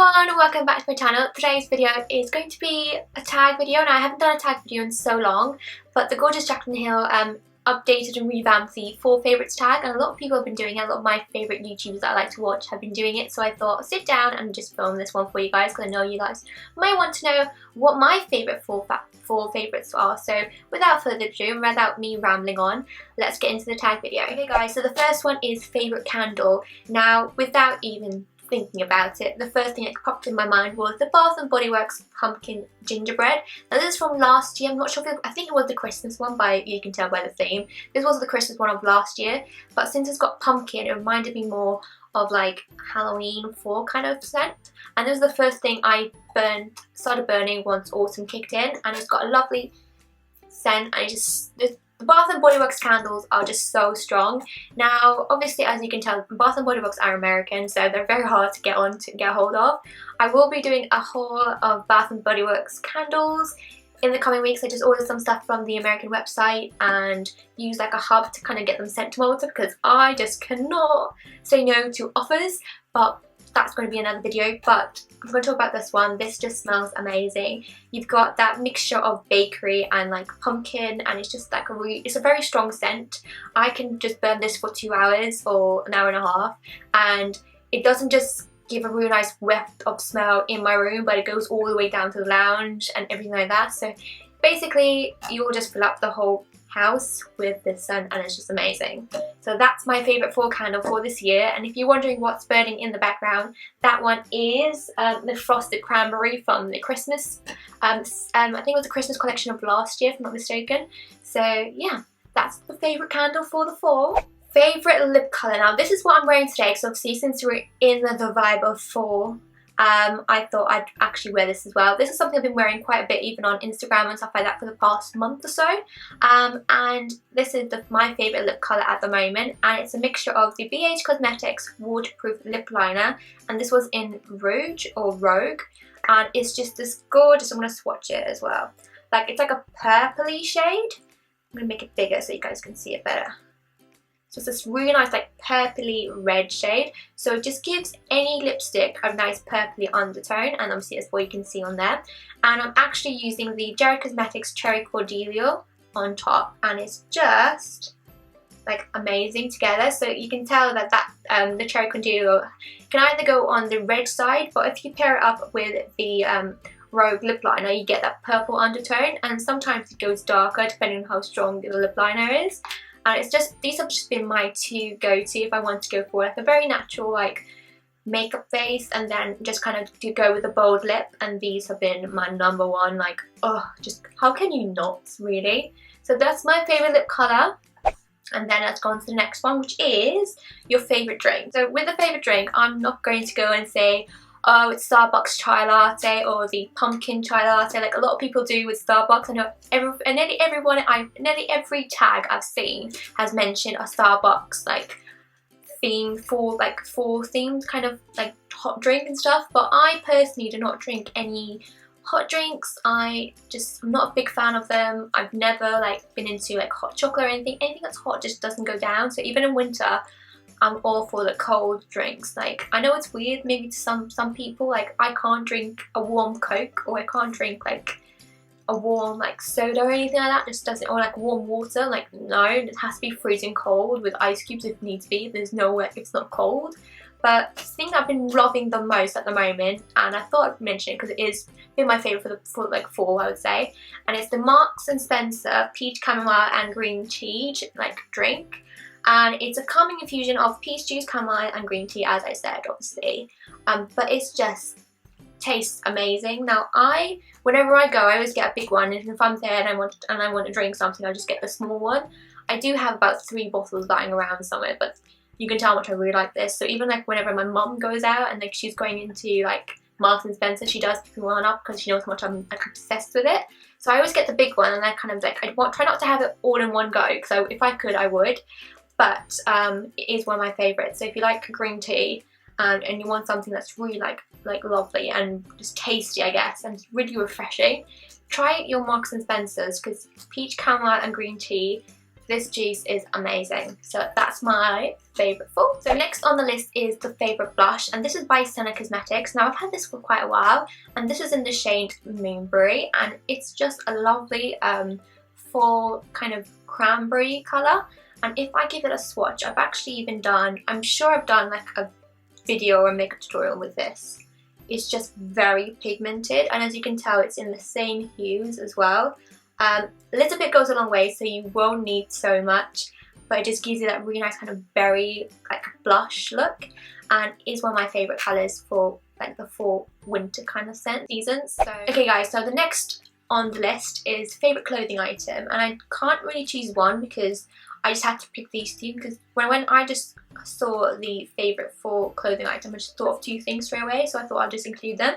everyone, welcome back to my channel. Today's video is going to be a tag video, and I haven't done a tag video in so long, but the gorgeous Jaclyn Hill updated and revamped the 4 favourites tag, and a lot of people have been doing it. A lot of my favourite YouTubers that I like to watch have been doing it, so I thought I'll sit down and just film this one for you guys, because I know you guys might want to know what my favourite 4 favourites are. So without further ado, without me rambling on, let's get into the tag video. Okay guys, so the first one is favourite candle. Now, without even thinking about it, the first thing that popped in my mind was the Bath & Body Works pumpkin gingerbread. Now this is from last year. I'm not sure if I think it was the Christmas one, but you can tell by the theme. This was the Christmas one of last year, but since it's got pumpkin, it reminded me more of like Halloween fall kind of scent. And this was the first thing I started burning once autumn kicked in, and it's got a lovely scent, and the Bath & Body Works candles are just so strong. Now, obviously, as you can tell, Bath & Body Works are American, so they're very hard to get hold of. I will be doing a haul of Bath & Body Works candles in the coming weeks. I just ordered some stuff from the American website and use like a hub to kind of get them sent to Malta, because I just cannot say no to offers. But that's going to be another video, but I'm going to talk about this one. This just smells amazing. You've got that mixture of bakery and like pumpkin, and it's just like it's a very strong scent. I can just burn this for 2 hours or an hour and a half, and it doesn't just give a really nice weft of smell in my room, but it goes all the way down to the lounge and everything like that. So basically you'll just fill up the whole house with this scent, and it's just amazing. So that's my favourite fall candle for this year. And if you're wondering what's burning in the background, that one is the frosted cranberry from the Christmas, I think it was the Christmas collection of last year if I'm not mistaken. So yeah, that's the favourite candle for the fall. Favourite lip colour. Now this is what I'm wearing today, because obviously since we're in the vibe of fall, I thought I'd actually wear this as well. This is something I've been wearing quite a bit, even on Instagram and stuff like that, for the past month or so. And this is my favourite lip colour at the moment, and it's a mixture of the BH Cosmetics Waterproof Lip Liner, and this was in Rouge or Rogue, and it's just this gorgeous. I'm going to swatch it as well. Like, it's like a purpley shade. I'm going to make it bigger so you guys can see it better. So it's this really nice like purpley red shade. So it just gives any lipstick a nice purpley undertone, and obviously that's what you can see on there. And I'm actually using the GERARD Cosmetics Cherry Cordial on top, and it's just like amazing together. So you can tell that the Cherry Cordial can either go on the red side, but if you pair it up with the Rogue lip liner, you get that purple undertone, and sometimes it goes darker depending on how strong the lip liner is. And it's just, these have just been my 2 go-to if I want to go for like a very natural like makeup face, and then just kind of to go with a bold lip. And these have been my number 1, like, oh, just how can you not, really? So that's my favourite lip colour. And then let's go on to the next one, which is your favourite drink. So with the favourite drink, I'm not going to go and say, oh, it's Starbucks chai latte or the pumpkin chai latte like a lot of people do with Starbucks. I know nearly every tag I've seen has mentioned a Starbucks like theme for like fall themed kind of like hot drink and stuff, but I personally do not drink any hot drinks. I'm not a big fan of them. I've never like been into like hot chocolate or anything. Anything that's hot just doesn't go down. So even in winter, I'm all for the cold drinks. Like, I know it's weird maybe to some people, like I can't drink a warm Coke, or I can't drink like a warm like soda or anything like that. Just doesn't, or like warm water. Like, no, it has to be freezing cold with ice cubes if needs be. There's no way it's not cold. But the thing I've been loving the most at the moment, and I thought I'd mention it because it is been my favourite for like fall, I would say, and it's the Marks and Spencer Peach Chamomile and Green Tea like drink. And it's a calming infusion of peach juice, chamomile and green tea, as I said, obviously. But it's just tastes amazing. Now whenever I go, I always get a big one, and if I'm there and I want to drink something, I just get the small one. I do have about 3 bottles lying around somewhere, but you can tell how much I really like this. So even like whenever my mum goes out and like she's going into like Marks and Spencer, she does pick me one up because she knows how much I'm like obsessed with it. So I always get the big one, and I kind of like try not to have it all in one go. So if I could, I would. But it is one of my favourites. So if you like green tea and you want something that's really like lovely and just tasty, I guess, and really refreshing, try your Marks and Spencer's, because peach chamomile and green tea, this juice is amazing. So that's my favourite fall. So next on the list is the favourite blush, and this is by SENNA Cosmetics. Now I've had this for quite a while, and this is in the shade Moonberry, and it's just a lovely fall kind of cranberry colour. And if I give it a swatch, I've actually even done, I'm sure I've done like a video or a makeup tutorial with this. It's just very pigmented, and as you can tell, it's in the same hues as well. A little bit goes a long way, so you won't need so much, but it just gives you that really nice kind of berry like blush look, and is one of my favourite colours for like the fall winter kind of scent seasons. So okay guys, so the next on the list is favourite clothing item, and I can't really choose one because I just had to pick these two, because when I just saw the favourite fall clothing item, I just thought of two things straight away, so I thought I'll just include them.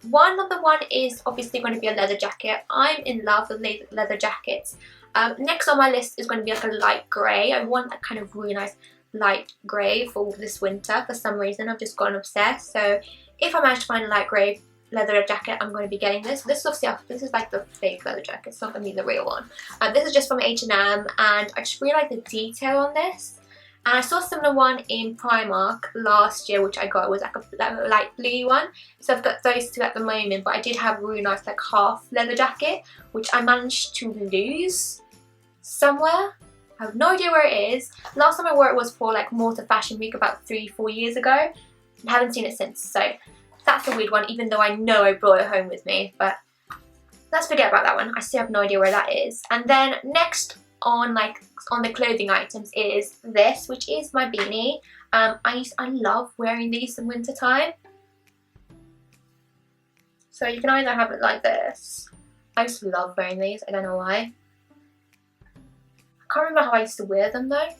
Number one is obviously going to be a leather jacket. I'm in love with leather jackets. Next on my list is going to be like a light grey. I want that kind of really nice light grey for this winter. For some reason I've just gotten obsessed, so if I manage to find a light grey leather jacket, I'm going to be getting this. This is obviously, this is like the fake leather jacket, it's not going to be the real one. This is just from H&M, and I just really like the detail on this. And I saw a similar one in Primark last year, which I got. It was like a light blue one. So I've got those two at the moment, but I did have a really nice like half leather jacket, which I managed to lose somewhere. I have no idea where it is. Last time I wore it was for like Malta Fashion Week about 3-4 years ago. I haven't seen it since, so that's a weird one, even though I know I brought it home with me. But let's forget about that one. I still have no idea where that is. And then next on the clothing items is this, which is my beanie. I love wearing these in winter time. So you can either have it like this. I just love wearing these, I don't know why. I can't remember how I used to wear them though.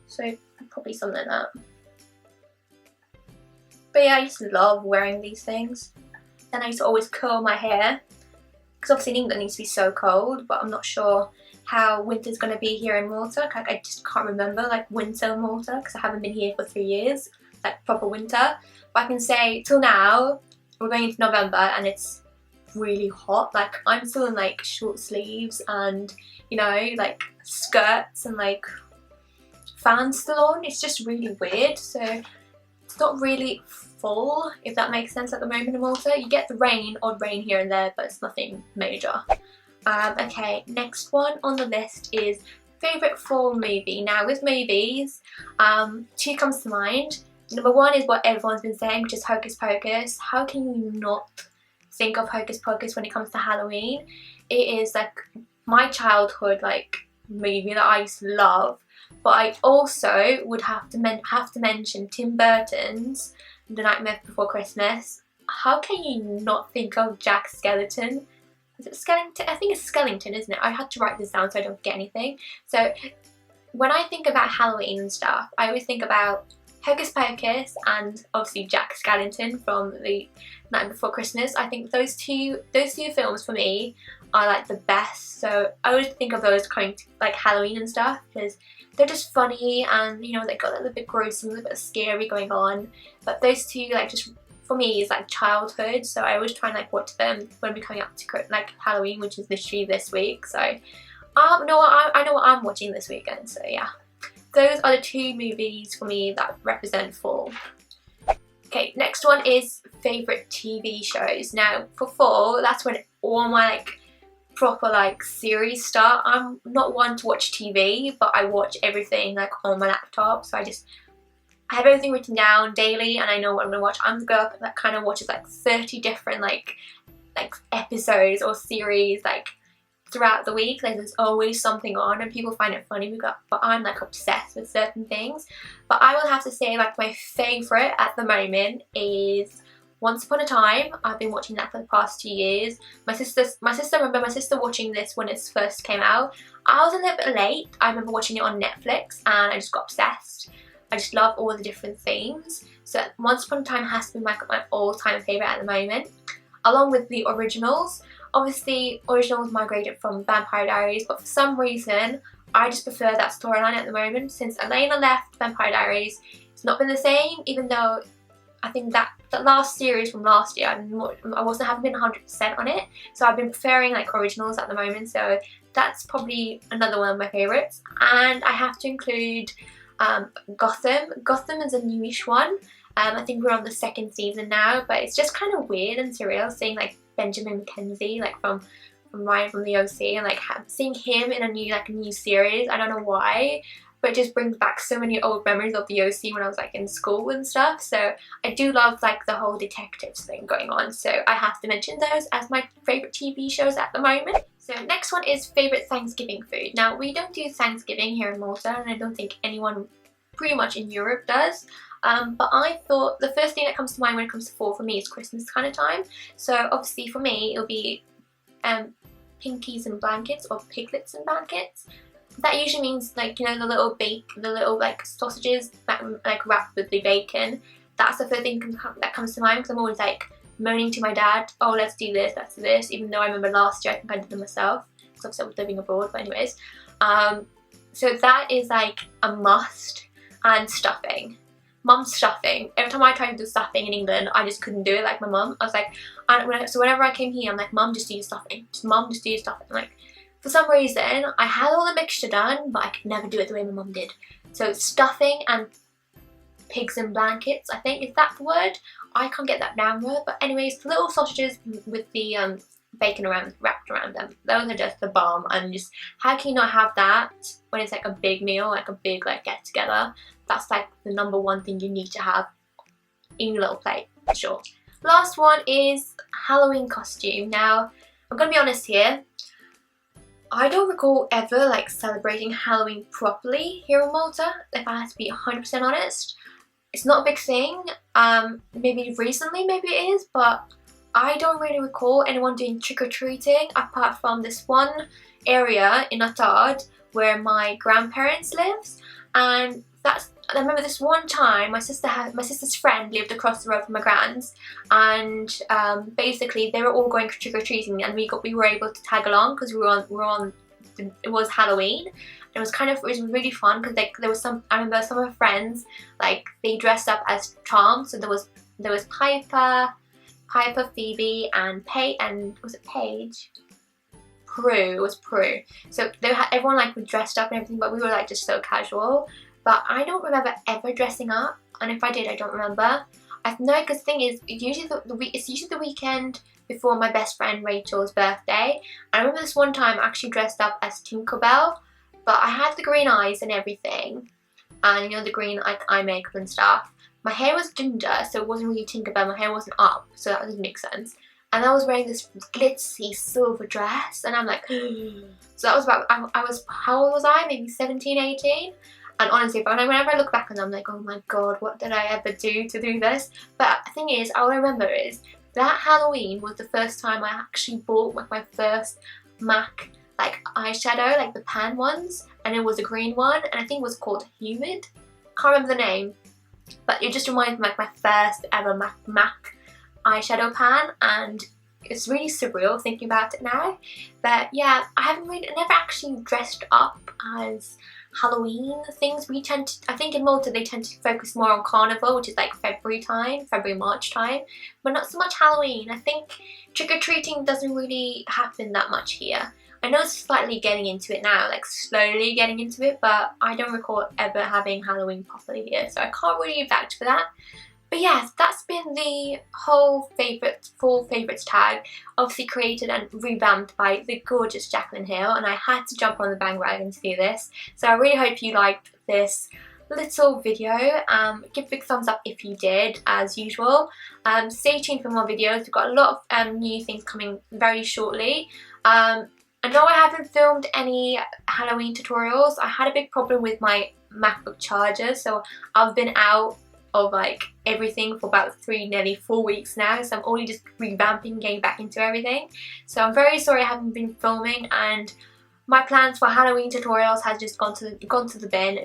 So probably something like that. But yeah, I used to love wearing these things. Then I used to always curl my hair, because obviously in England it needs to be so cold, but I'm not sure how winter's going to be here in Malta. Like, I just can't remember like winter in Malta, because I haven't been here for 3 years, like proper winter. But I can say till now, we're going into November and it's really hot. Like, I'm still in like short sleeves and, you know, like skirts and like fans still on. It's just really weird. So it's not really full, if that makes sense, at the moment in Malta. You get the rain, odd rain here and there, but it's nothing major. Okay, next one on the list is favourite fall movie. Now with movies, two comes to mind. Number one is what everyone's been saying, which is Hocus Pocus. How can you not think of Hocus Pocus when it comes to Halloween? It is like my childhood like movie that I used to love. But I also would have to mention Tim Burton's The Nightmare Before Christmas. How can you not think of Jack Skellington? Is it Skellington? I think it's Skellington, isn't it? I had to write this down so I don't forget anything. So when I think about Halloween and stuff, I always think about Hocus Pocus and obviously Jack Skellington from The Night Before Christmas. I think those two films for me are like the best. So I always think of those kind of like Halloween and stuff, because they're just funny and, you know, they got a little bit gross and a little bit scary going on. But those two, like, just for me is like childhood, so I always try and like watch them when we're coming up to like Halloween, which is literally this week. So I know what I'm watching this weekend. So yeah, those are the two movies for me that represent fall. Okay, next one is favourite TV shows. Now for fall, that's when all my like proper like series start. I'm not one to watch TV, but I watch everything like on my laptop, so I have everything written down daily and I know what I'm gonna watch. I'm the girl that kind of watches like 30 different like episodes or series like throughout the week. Like, there's always something on and people find it funny, but I'm like obsessed with certain things. But I will have to say like my favourite at the moment is Once Upon a Time. I've been watching that for the past 2 years. I remember my sister watching this when it first came out. I was a little bit late. I remember watching it on Netflix and I just got obsessed. I just love all the different themes. So Once Upon a Time has to be my all-time favourite at the moment, along with the originals. Obviously, originals migrated from Vampire Diaries, but for some reason, I just prefer that storyline at the moment. Since Elena left Vampire Diaries, it's not been the same, even though I think that the last series from last year, haven't been 100% on it, so I've been preferring like originals at the moment, so that's probably another one of my favourites. And I have to include Gotham. Gotham is a newish one. I think we're on the 2nd season now, but it's just kind of weird and surreal seeing like Benjamin McKenzie, like from Ryan from the OC, and like seeing him in a new series. I don't know why, but it just brings back so many old memories of the OC when I was like in school and stuff. So I do love like the whole detectives thing going on, so I have to mention those as my favourite TV shows at the moment. So next one is favourite Thanksgiving food. Now we don't do Thanksgiving here in Malta, and I don't think anyone pretty much in Europe does. But I thought the first thing that comes to mind when it comes to fall for me is Christmas kind of time. So obviously for me it'll be pinkies and blankets, or piglets and blankets. That usually means like, you know, the little like sausages that like wrapped with the bacon. That's the first thing that comes to mind, because I'm always like moaning to my dad, oh let's do this, even though I remember last year I think I did them myself because obviously I was living abroad. But anyways, so that is like a must. And stuffing. Mum's stuffing. Every time I tried to do stuffing in England, I just couldn't do it like my mum. I was like, so whenever I came here, I'm like, Mum, just do your stuffing. Mum, just do your stuffing. Like, for some reason, I had all the mixture done, but I could never do it the way my mum did. So stuffing and pigs and blankets, I think, is that the word? I can't get that down word. But anyways, the little sausages with the bacon wrapped around them, those are just the bomb. And just, how can you not have that when it's like a big meal, like a big like get together? That's like the #1 thing you need to have in your little plate, for sure. Last one is Halloween costume. Now I'm gonna be honest here, I don't recall ever like celebrating Halloween properly here in Malta, if I have to be 100% honest. It's not a big thing. Maybe recently, maybe it is, but I don't really recall anyone doing trick-or-treating apart from this one area in Attard where my grandparents lives, and I remember this one time my sister's friend lived across the road from my grand's, and basically they were all going trick-or-treating, and we were able to tag along because it was Halloween. It was really fun because there was I remember some of my friends, like they dressed up as charms. So there was Piper, Phoebe, and was it Paige? Prue. It was Prue. So everyone like was dressed up and everything, but we were like just so casual. But I don't remember ever dressing up, and if I did, I don't remember. I know, because the thing is, it's usually the weekend before my best friend Rachel's birthday. I remember this one time I actually dressed up as Tinkerbell, but I had the green eyes and everything, and you know, the green like eye makeup and stuff. My hair was ginger, so it wasn't really Tinkerbell. My hair wasn't up, so that doesn't make sense. And I was wearing this glitzy silver dress, and I'm like, so that was about, how old was I? Maybe 17, 18? And honestly, whenever I look back on them, I'm like, oh my god, what did I ever do to do this? But the thing is, all I remember is that Halloween was the first time I actually bought like my first MAC like eyeshadow, like the pan ones, and it was a green one, and I think it was called Humid. Can't remember the name, but it just reminds me of like my first ever MAC eyeshadow pan, and it's really surreal thinking about it now. But yeah, I never actually dressed up as Halloween things. I think in Malta they tend to focus more on Carnival, which is like February, March time, but not so much Halloween. I think trick-or-treating doesn't really happen that much here. I know it's slightly getting into it now, like slowly getting into it, but I don't recall ever having Halloween properly here, so I can't really vouch for that. But yes, that's been the whole fall favourites tag, obviously created and revamped by the gorgeous Jaclyn Hill, and I had to jump on the bandwagon to do this. So I really hope you liked this little video. Give a big thumbs up if you did, as usual. Stay tuned for more videos. We've got a lot of new things coming very shortly. I know I haven't filmed any Halloween tutorials. I had a big problem with my MacBook charger, so I've been out of like everything for about nearly 4 weeks now, so I'm only just revamping, getting back into everything. So I'm very sorry I haven't been filming, and my plans for Halloween tutorials has just gone to the bin.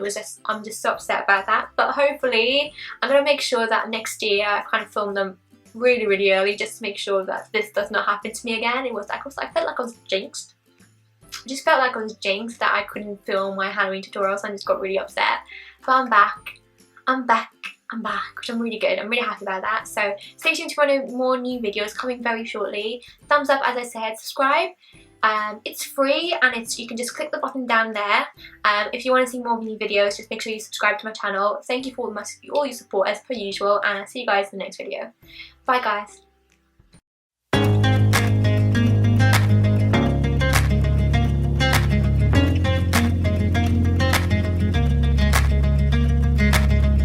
I'm just so upset about that, but hopefully I'm gonna make sure that next year I kind of film them really early, just to make sure that this does not happen to me again. I felt like I was jinxed. I just felt like I was jinxed that I couldn't film my Halloween tutorials, and I just got really upset. But I'm back. I'm back, which I'm really good. I'm really happy about that. So stay tuned to more new videos coming very shortly. Thumbs up, as I said, subscribe. It's free, and you can just click the button down there. If you want to see more of me videos, just make sure you subscribe to my channel. Thank you for all your support as per usual, and I'll see you guys in the next video. Bye guys.